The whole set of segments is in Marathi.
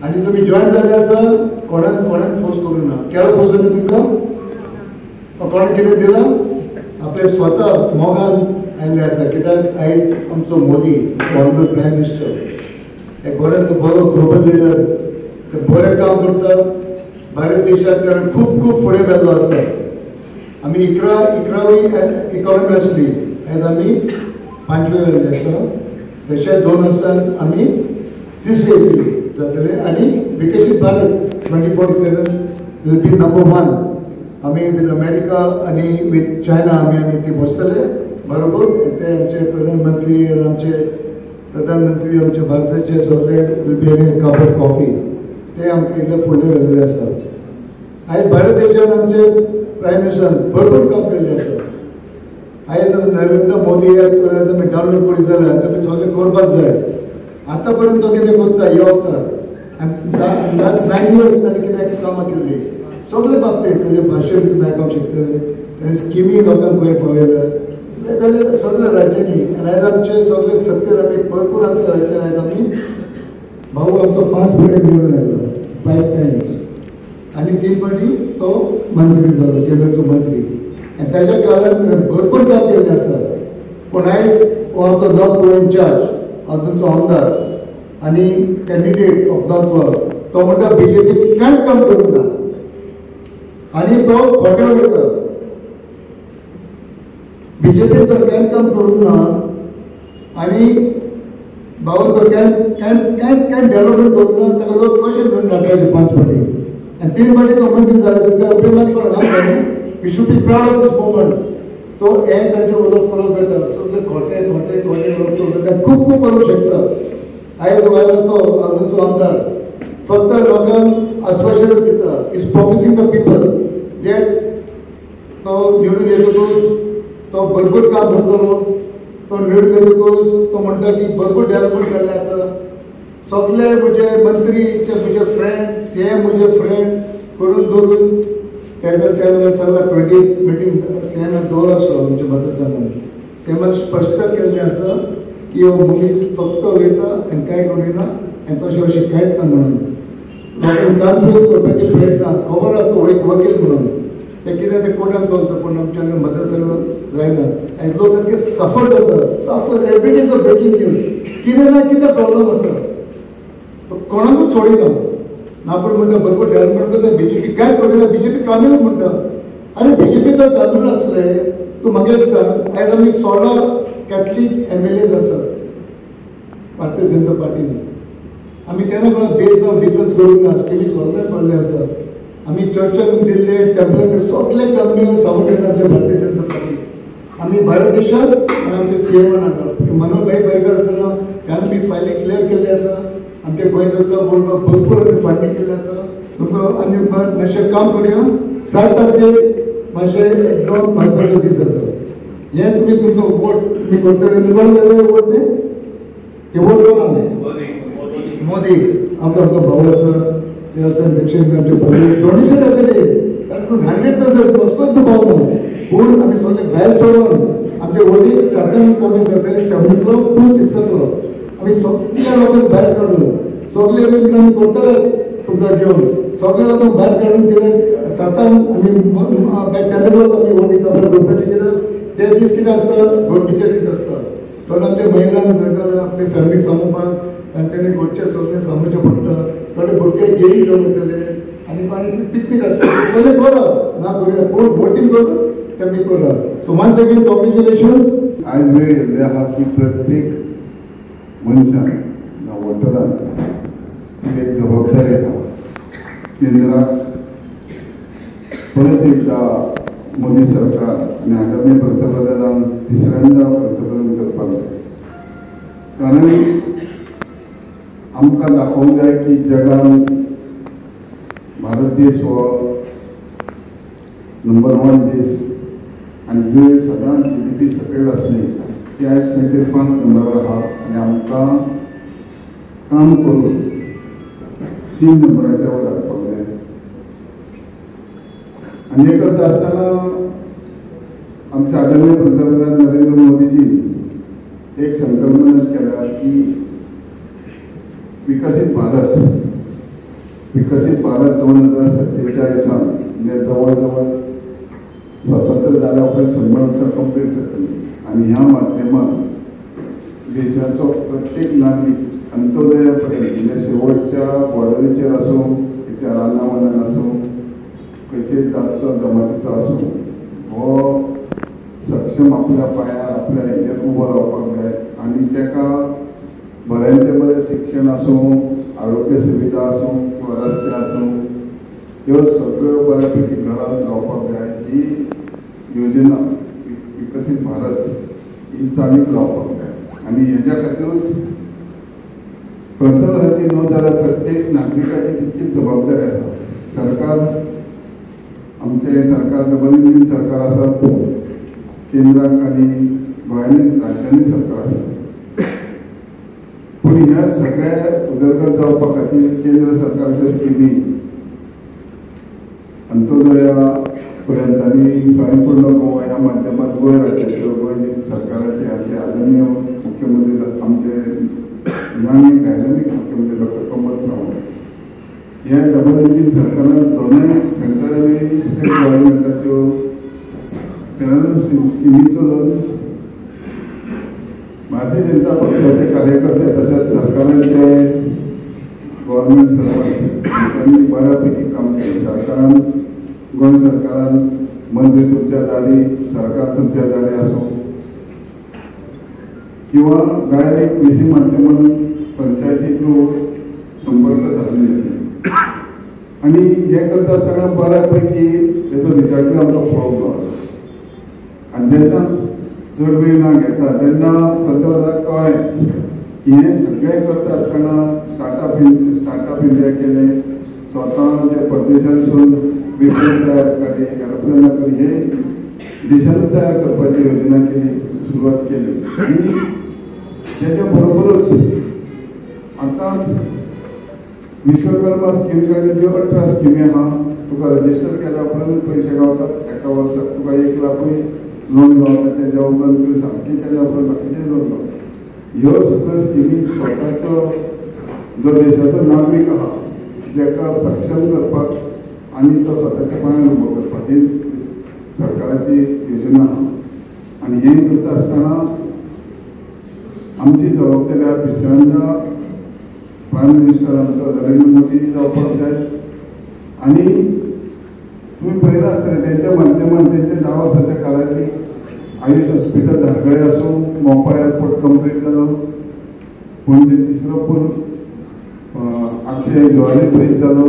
आनी तुमी जॉइन जाल्ले आसा कोणान फोर्स करूं ना केलो फोर्स न्ही तुमकां कोणें कितें दिलां आपले स्वता मोगान आयिल्ले आसा कित्याक आयज आमचो मोदी ऑनरेबल प्रायम मिनिस्टर एक बरो ग्लोबल लिडर ते बरें काम करता भारत देशाक कारण खूब फुडें गेल्लो आसा आमी 11वी इकॉनॉमी आसली आयज आमी 5वी जाल्ले आसा तशें 2 वर्सान आमी 3री येतली जातले आनी विकसीत भारत 2047 विल बी नंबर 1 आमी विथ अमेरिका आनी विथ चायना आमी ती बसतले बरोबर ते आमचे प्रधानमंत्री आमचे भारताचे सगळे will be having cup of coffee ते आमकां इतले फुडले व्हेल्ले आसा आयज भारत देशान आमचे प्रायम मिनिस्टरान भरपूर काम केल्लें आसा आयज नरेंद्र मोदी ॲप तर आमी डावनलोड करीत जाल्यार तुमी सगळें करपाक जाय आतां पर्यंत तो कितें करता हे वखदां आनी लास्ट 9 years ताणें कितें कामां केल्लीं सगळे बाबतींत तेजें भाशण तुमी आयकूंक शकतले ताणें स्किमी लोकांक खंय पावयल्या सगळ्या राज्यांनी आनी आयज आमचे सगळे सत्तेर आमी भरपूर आमच्या राज्यान आयज आमी भाऊ आमचो 5 फावटी निवडून आयलो 5 times आनी 3 फावटी तो मंत्री जालो केंद्राचो मंत्री आनी ताच्या काळान भरपूर काम केल्लें आसा पूण आयज हो आमचो नॉर्थ गोवा इन्चार्ज आजूनचो आमदार आनी कॅन्डिडेट ऑफ नॉर्थ गोवा तो म्हणटा बीजेपी कांय काम करूंक ना आनी तो खोटे उलयता बीजेपी तर कांय काम करूंक ना आनी भाऊ तो कांय डेव्हलपमेंट करूंक ना ताका लोक कशें म्हणून नाटकाचे 5 फावटी आनी 3 फावटी तो मंत्री जालो तुका अभिमान कोणाक we should be proud of this moment तो हे ताचे उलोवप येता सगळे खोटे उलोवप खूब उलोवंक शकता आयज व्हायला तो आजूनचो आमदार फक्त लोकांक आश्वासन दिता is promising the people that तो निवडून येतकूच तो भरपूर काम करतलो तो निवडून येतकूच तो म्हणटा की भरपूर डेव्हलपमेंट केल्लें आसा सगळे म्हजे मंत्रीचे म्हजे फ्रेंड सीएम म्हजे फ्रेंड करून धरून त्याच्या सगळ्या 20 मिटींग सीएमान दवर आसलो आमच्या मतदारसंघान सीएमान स्पश्ट केल्लें आसा की हो मनीस फक्त वयता आनी कांय करिना आनी तशें अशें कांयच ना म्हणून लोकांक कन्फ्यूज करपाचे प्रयत्न खबर आसा तो एक वकील म्हणून ते कितें ते कोर्टान चलता पूण आमच्या मतदारसंघात जायना आनी लोक सारके सफर करता सफर every is a breaking news कितें ना कितें प्रॉब्लम आसा तो कोणाकूच सोडिना नापूण म्हणटा भरपूर डेव्हलपमेंट करता बीजेपी कांय करिना बीजेपी कामील म्हणटा अरे बीजेपी तर कामील आसले तूं म्हाका एक सांग आयज आमी 16 कॅथलीक MLAs आसात भारतीय जनता पार्टीन आमी केन्ना कोणाक भेदभाव डिफरन्स करूंक ना स्किमी सगळे पडले आसात आमी चर्चान दिल्ले टेम्पलान सगळे कंपनी सावट आमच्या भारतीय जनता पार्टी आमी भारत देशात आनी आमचे सीएमान हांगा मनोहरभाई पर्रीकर आसतना ताणें बी फायली क्लियर केल्ली आसा आमचे गोंयचो आसा बोलपाक भरपूर आमी फंडींग केल्लें आसा तुमकां आनी मातशें काम करुया 7 तारखेक मातशें एकदम म्हत्वाचो दीस आसा हे तुमी तुमचो वोट तुमी करतले निवडून गेले वोट ते वोट कोणाक मोदी आमचो भाऊ आसा ते आसा दक्षिण आमचे भाऊ दोनशे जातले तातूंत 100% कसलोच दुबाव ना पूण आमी सगळे भायर सोडून आमचे वोटींग सारकें कमी जातले 70 टू 6 आमी सगळ्या लोकांक भायर काडून सगळे आमी करतले तुमकां घेवन सगळे लोकांक भायर काडून कितें सातान आमी कॅन्डिडेट आमी वोटींग काबार करपाचें कित्याक ते दीस कितें आसता गरमेचे दीस आसता थोडे आमच्या महिलांक आपली फॅमिली सांबाळपाक तांच्यांनी घरचें सगळें सांबाळचें पडटा थोडे भुरगे गेली घेवन येतले आनी पिकनीक आसता सगळें करा ना करूया पूण वोटींग करून तेमी करा सो वन्स अगेन कॉंग्रॅच्युलेशन आयज वेळ येयल्ले आहा की प्रत्येक मनशान वोटरान ती एक जबाबदारी आहा केंद्राक परत एकदा मोदी सरकार आनी आगामी पंतप्रधानान तिसऱ्यांदा पंतप्रधान करपाक जाय कारण आमकां दाखोवंक जाय की जगान भारत देश हो नंबर 1 देश आनी जंय सदांच GDP सकयल आसली ती आयज 5 नंबरार आहा आनी आमकां काम करून 3 नंबराच्या वर हाडपाक जाय आनी हे करता आसतना आमचे आदरणीय पंतप्रधान नरेंद्र मोदीजी एक संकल्पना केल्या की विकसित भारत विकसित भारत 2047 म्हणजे जवळजवळ स्वातंत्र्य जाल्या उपरांत 100 वर्सां कंप्लीट जातली आणि ह्या माध्यमात देशाचो प्रत्येक नागरीक अंत्योदया पर्यंत म्हणजे शेवटच्या बॉर्डरीचेर आसूं तेच्या रानावनान आसूं खंयचे जातचो जमातीचो आसूं हो सक्षम आपल्या पांयार आपल्या हेचेर उबो रावपाक जाय आनी तेका बऱ्यांचे बरें शिक्षण आसूं आरोग्य सुविधा आसूं किंवा रस्ते आसूं ह्यो सगळ्यो बऱ्यापैकी घरांत रावपाक जाय ही योजना विकसीत भारत ही चालीक रावपाक जाय आनी हेज्या खातीरूच पंतप्रधानाची न्हू जाल्यार प्रत्येक नागरिकाची तितकीच जबाबदारी आसा. सरकार आमचे सरकार डबल इंजीन सरकार आसा केंद्राक आनी गोंयांनी राज्यांनी सरकार आसा पूण ह्या सगळ्या उदरगत जावपा खातीर केंद्र सरकारच्यो स्किमी अंत्योदया पर्यंत आनी स्वयंपूर्ण गोवा ह्या माध्यमात गोंय राज्याच्यो गोंय सरकाराचे आमचे आदरणीय मुख्यमंत्री आमचे यंग डायनामीक मुख्यमंत्री डॉक्टर कमल सावंत ह्या डबल इंजीन सरकारान दोनूय सेंट्रल आनी स्टेट गव्हर्मेंटाच्यो स्किमीचो भारतीय जनता पक्षाचे कार्यकर्ते तसेच सरकारांचे गव्हर्मेंट सर्वंट त्यांनी बऱ्यापैकी काम केले. सरकारान गोंय सरकारान मंत्री तुमच्या दारी सरकार तुमच्या दारी असो किंवा डायरेक्ट VC माध्यमातून पंचायती थ्रू संपर्क साधून येते आणि हे करता आसतना बऱ्यापैकी तेजो रिजल्ट आमकां पळोवंक आनी जेन्ना चड वेळ ना घेता तेन्ना पंतप्रधानाक कळ्ळें की हे सगळें करता आसतना स्टार्टअप इंडिया केले स्वता जे परदेशांसून बिजनेस तयार केले एरोप्लेनां केली हे देशांतूच तयार करपाची योजना केली सुरवात केली आनी तेच्या बरोबरच आतांच विश्वकर्मा स्कीम कडेन ज्यो 18 स्किमी आहा तुका रजिस्टर केल्या उपरांत पयशे गावतात एका वर्साक तुका 1 लाखूय लोन गावता तेच्या उपरांत तुवें सारकी केल्या उपरांत बाकीचे लोन गावता ह्यो सगळ्यो स्किमी स्वताचो जो देशाचो नागरीक आहा जेका सक्षम करपाक आनी तो स्वताच्या पांयार उबो करपाक ही सरकाराची योजना आहा आनी हें करता आसतना आमची जबाबदारी आहा तिसऱ्यांदा प्रायम मिनिस्टर आमचो नरेंद्र मोदी जावपाक जाय आनी तुम्ही पळयलां आसतलें तेंच्या माध्यमान तेंच्या 10 वर्साच्या काळांतली आयुष हॉस्पिटल धारगळे आसूं मोपा एअरपोर्ट कंप्लीट जालो पणजे तिसरो पूल अक्षय ज्वारी ब्रीज जालो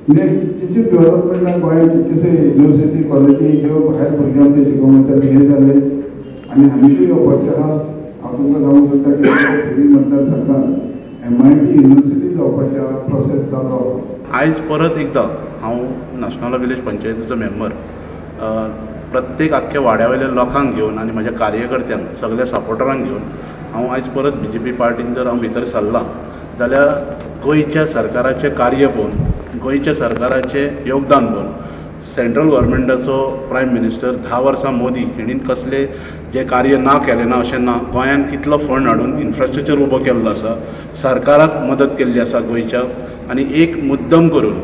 म्हणजे कितकीशी डेव्हलपमेंटान गोंयांत कितकीशी युनिवर्सिटी कॉलेजी ज्यो भायर भुरगे आमचे शिकोवंक वतात हे जाले आनी आनीकूय येवपाचें आहा हांव तुमकां सांगूं सोदता की फेरी मतदारसंघांत MIT युनिवर्सिटी जावपाच्या प्रोसेस चालू आसा. आयज परत एकदां हांव नाशनाला विलेज पंचायतीचो मेंबर प्रत्येक आख्ख्या वाड्यावयल्या लोकांक घेवन आनी म्हाज्या कार्यकर्त्यांक सगळ्या सपोर्टरांक घेवन हांव आयज परत BJP पार्टीन जर हांव भितर सरलां जाल्यार गोंयच्या सरकाराचें कार्य पळोवन गोंयच्या सरकाराचें योगदान पळोवन सेंट्रल गव्हर्मेंटाचो प्रायम मिनिस्टर 10 वर्सां मोदी हेणीन कसले जे कार्य ना केलें ना अशें ना गोंयांत कितलो फंड हाडून इन्फ्रास्ट्रक्चर उबो केल्लो आसा सरकाराक मदत केल्ली आसा गोंयच्या आनी एक मुद्दम करून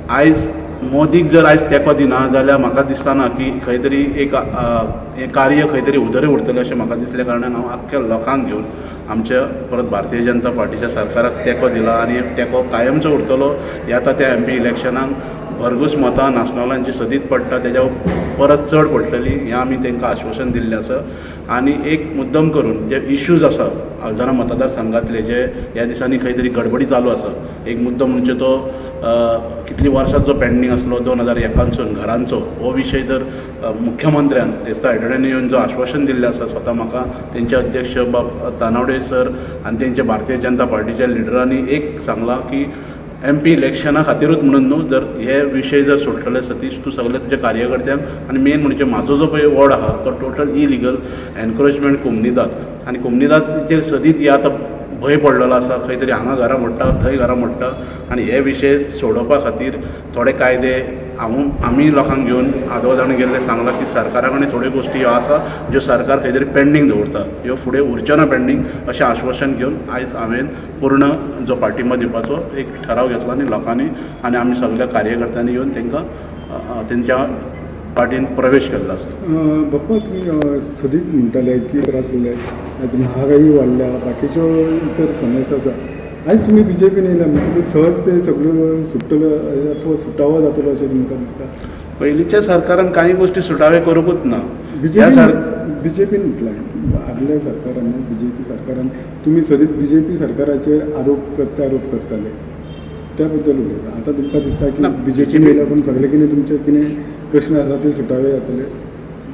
आयज मोदीक जर आयज तेंको दिना जाल्यार म्हाका दिसतना की खंय तरी एक हें कार्य खंय तरी उदरे उरतलें अशें म्हाका दिसल्या कारणान हांव आख्ख्या लोकांक घेवन आमच्या परत भारतीय जनता पार्टीच्या सरकाराक तेंको दिला आनी तेंको कायमचो उरतलो येता त्या MP इलेक्शनाक भरघोस मतां नाशनलांची सदीत पडटा तेज्या परत चड पडटली हें आमी तांकां आश्वासन दिल्लें आसा आनी एक मुद्दम करून जे इश्यूज आसा आल्दोना मतदारसंघातले जे ह्या दिसांनी खंय तरी गडबडी चालू आसा एक मुद्दम म्हणजे तो कितली वर्सां जो पेंडींग आसलो 2001 घरांचो हो विशय जर मुख्यमंत्र्यान तेस्ता हेडोड्यान येवन जो आश्वासन दिल्लें आसा स्वता म्हाका तेंचे अध्यक्ष बाब तानावडे सर आनी तेंचे भारतीय जनता पार्टीच्या लिडरांनी एक सांगलां की MP इलेक्शना खातीरूच म्हणून न्हू जर हे विशय जर सुटलेले सतीश तूं सगळ्या तुज्या कार्यकर्त्यांक आनी मेन म्हणजे म्हाजो जो पळय वॉर्ड आहा तो टोटल इलिगल एनक्रोचमेंट कुमनीदाद आनी कुमनीदादचेर सदीत हे आतां भंय पडलेलो आसा, खंय तरी हांगा घरां मोडटा थंय घरां मोडटा, आनी हे विशय सोडोवपा खातीर थोडे कायदे आमी लोकांक घेवन आदोळ जाण गेल्ले सांगलां की सरकारा कडेन थोड्यो गोश्टी ह्यो आसा ज्यो सरकार खंय तरी पेंडींग दवरता, ह्यो फुडें उरच्यो ना पेंडींग अशें आश्वासन घेवन आयज हांवें पूर्ण जो पाठिंबा दिवपाचो एक ठराव घेतलो आनी लोकांनी आनी आमी सगळ्या कार्यकर्त्यांनी येवन तांकां तेंच्या पार्टीन प्रवेश केल्लो आसा. बाप्पा तुम्ही सदींच म्हणटाले की त्रास पडले, आज महागाई वाडल्या, बाकीच्यो इतर समस्या आसा. आयज तुमी BJPन येयला म्हणजे सहज ते सगळ्यो सुट्टल्यो अथवा सुटावो जातलो अशें तुमकां दिसता? पयलींच्या सरकारान कांय गोश्टी सुटावे करूंकूच ना. BJPन म्हटलें आदल्या सरकारान BJP सरकारान तुमी सदींच BJP सरकाराचेर आरोप प्रत्यारोप करताले, त्या बद्दल उलयता. आतां तुमकां दिसता की BJPन येयला पूण सगळे कितें तुमचे कितें प्रश्न आसा ते सुटावे जातले?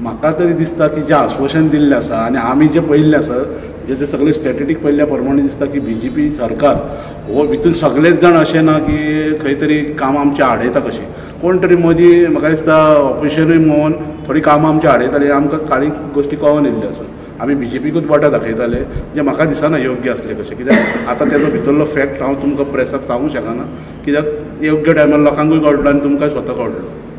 म्हाका तरी दिसता की जें आश्वासन दिल्लें आसा आनी आमी जें पळयल्लें आसा, जे सगळे स्टॅटिस्टीक पळयल्ल्या प्रमाणे दिसता की BJP सरकार हो भितून सगळेच जाण अशें ना की खंय तरी कामां आमची आडयता कशी. कोण तरी मदीं म्हाका दिसता ऑपोजिशनूय मोवन थोडी कामां आमची आडयताली, आमकां काळी गोश्टी कळोन येयल्ल्यो आसा. आमी BJPकूच बोटां दाखयताले जे म्हाका दिसना योग्य आसलें कशें, कित्याक आतां तेजो भितरलो फॅक्ट हांव तुमकां प्रेसाक सांगूंक शकना, कित्याक योग्य टायमार लोकांकूय कळटलो आनी तुमकांय स्वता कळटलो.